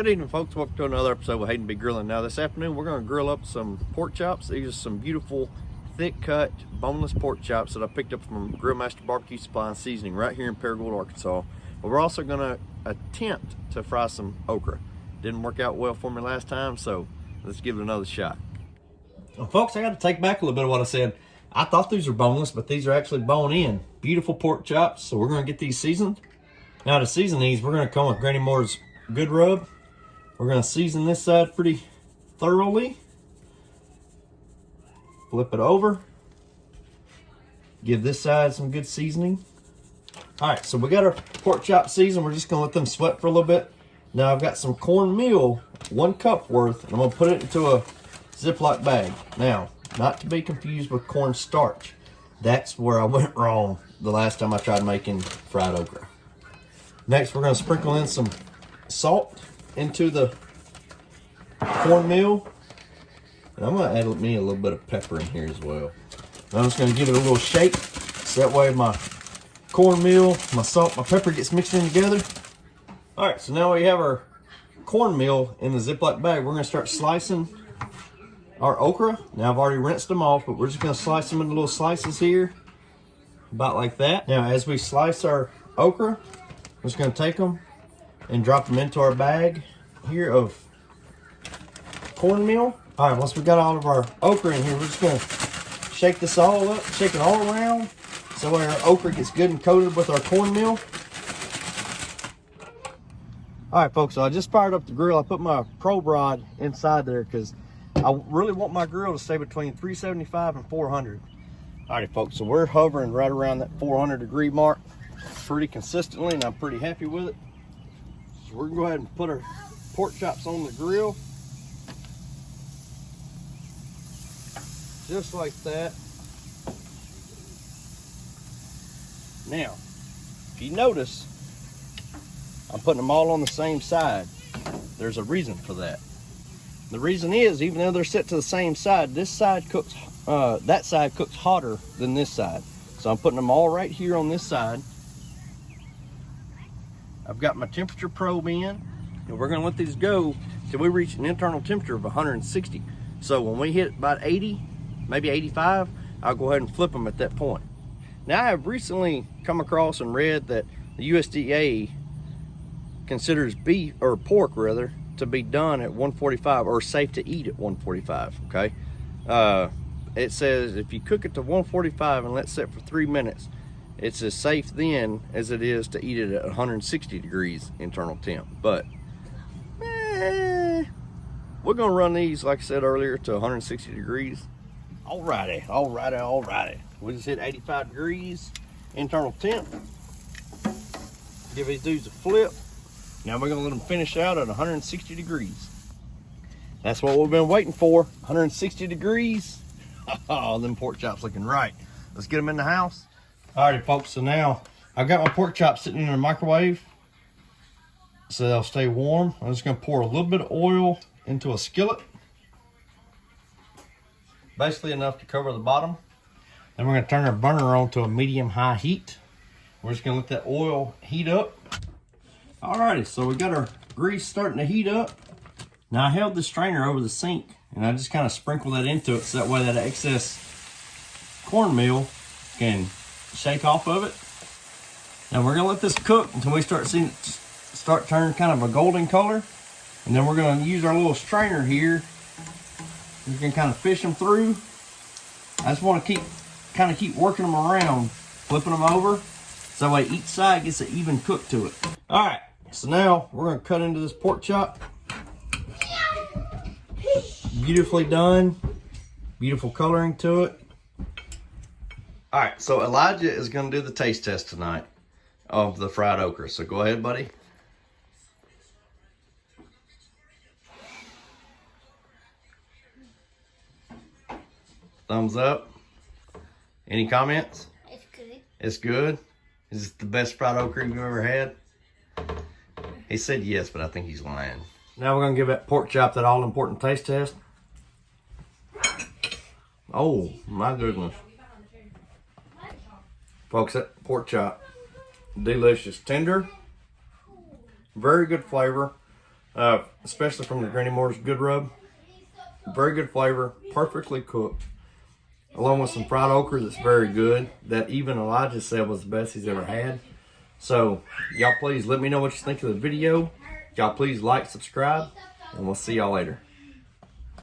Good evening, folks. Welcome to another episode with Hayden B. Grilling. Now, this afternoon, we're going to grill up some pork chops. These are some beautiful, thick-cut, boneless pork chops that I picked up from Grill Master Barbecue Supply and Seasoning right here in Paragould, Arkansas. But we're also going to attempt to fry some okra. Didn't work out well for me last time, so let's give it another shot. Well, folks, I got to take back a little bit of what I said. I thought these were boneless, but these are actually bone-in. Beautiful pork chops, so we're going to get these seasoned. Now, to season these, we're going to come with Granny Moore's Good Rub. We're going to season this side pretty thoroughly. Flip it over. Give this side some good seasoning. All right, so we got our pork chop seasoned. We're just going to let them sweat for a little bit. Now I've got some cornmeal, 1 cup worth, and I'm going to put it into a Ziploc bag. Now, not to be confused with cornstarch. That's where I went wrong the last time I tried making fried okra. Next, we're going to sprinkle in some salt into the cornmeal, and I'm going to add me a little bit of pepper in here as well. And I'm just going to give it a little shake so that way my cornmeal, my salt, my pepper gets mixed in together. All right, so now we have our cornmeal in the Ziploc bag. We're going to start slicing our okra. Now I've already rinsed them off, but we're just going to slice them into little slices here, about like that. Now as we slice our okra, we're just going to take them and drop them into our bag here of cornmeal. All right, once we got all of our okra in here, we're just going to shake this all up, shake it all around, so our okra gets good and coated with our cornmeal. All right, folks, so I just fired up the grill. I put my probe rod inside there because I really want my grill to stay between 375 and 400. All right, folks, so we're hovering right around that 400 degree mark pretty consistently, and I'm pretty happy with it. So we're gonna go ahead and put our pork chops on the grill. Just like that. Now, if you notice, I'm putting them all on the same side. There's a reason for that. The reason is, even though they're set to the same side, this side cooks, that side cooks hotter than this side. So I'm putting them all right here on this side. I've got my temperature probe in, and we're gonna let these go till we reach an internal temperature of 160. So when we hit about 80, maybe 85, I'll go ahead and flip them at that point. Now I have recently come across and read that the USDA considers beef, or pork rather, to be done at 145, or safe to eat at 145, okay? It says if you cook it to 145 and let it sit for 3 minutes, it's as safe then as it is to eat it at 160 degrees internal temp. But we're gonna run these, like I said earlier, to 160 degrees. Alrighty. We just hit 85 degrees internal temp. Give these dudes a flip. Now we're gonna let them finish out at 160 degrees. That's what we've been waiting for, 160 degrees. Oh, them pork chops looking right. Let's get them in the house. Alrighty, folks, so now I've got my pork chops sitting in the microwave so they'll stay warm. I'm just gonna pour a little bit of oil into a skillet. Basically enough to cover the bottom. Then we're gonna turn our burner on to a medium-high heat. We're just gonna let that oil heat up. Alrighty, so we got our grease starting to heat up. Now I held the strainer over the sink and I just kind of sprinkled that into it so that way that excess cornmeal can shake off of it. Now we're gonna let this cook until we start seeing it start turning kind of a golden color. And then we're gonna use our little strainer here. We can kind of fish them through. I just want to keep working them around, flipping them over, so that way each side gets an even cook to it. All right, so now we're gonna cut into this pork chop. Beautifully done, beautiful coloring to it. All right, so Elijah is gonna do the taste test tonight of the fried okra. So go ahead, buddy. Thumbs up. Any comments? It's good. It's good? Is it the best fried okra you've ever had? He said yes, but I think he's lying. Now we're gonna give that pork chop that all important taste test. Oh my goodness. Folks, that pork chop, delicious, tender, very good flavor. especially from the Granny Moore's Good Rub. Very good flavor, perfectly cooked. Along with some fried okra that's very good. That even Elijah said was the best he's ever had. So, y'all please let me know what you think of the video. Y'all please like, subscribe, and we'll see y'all later.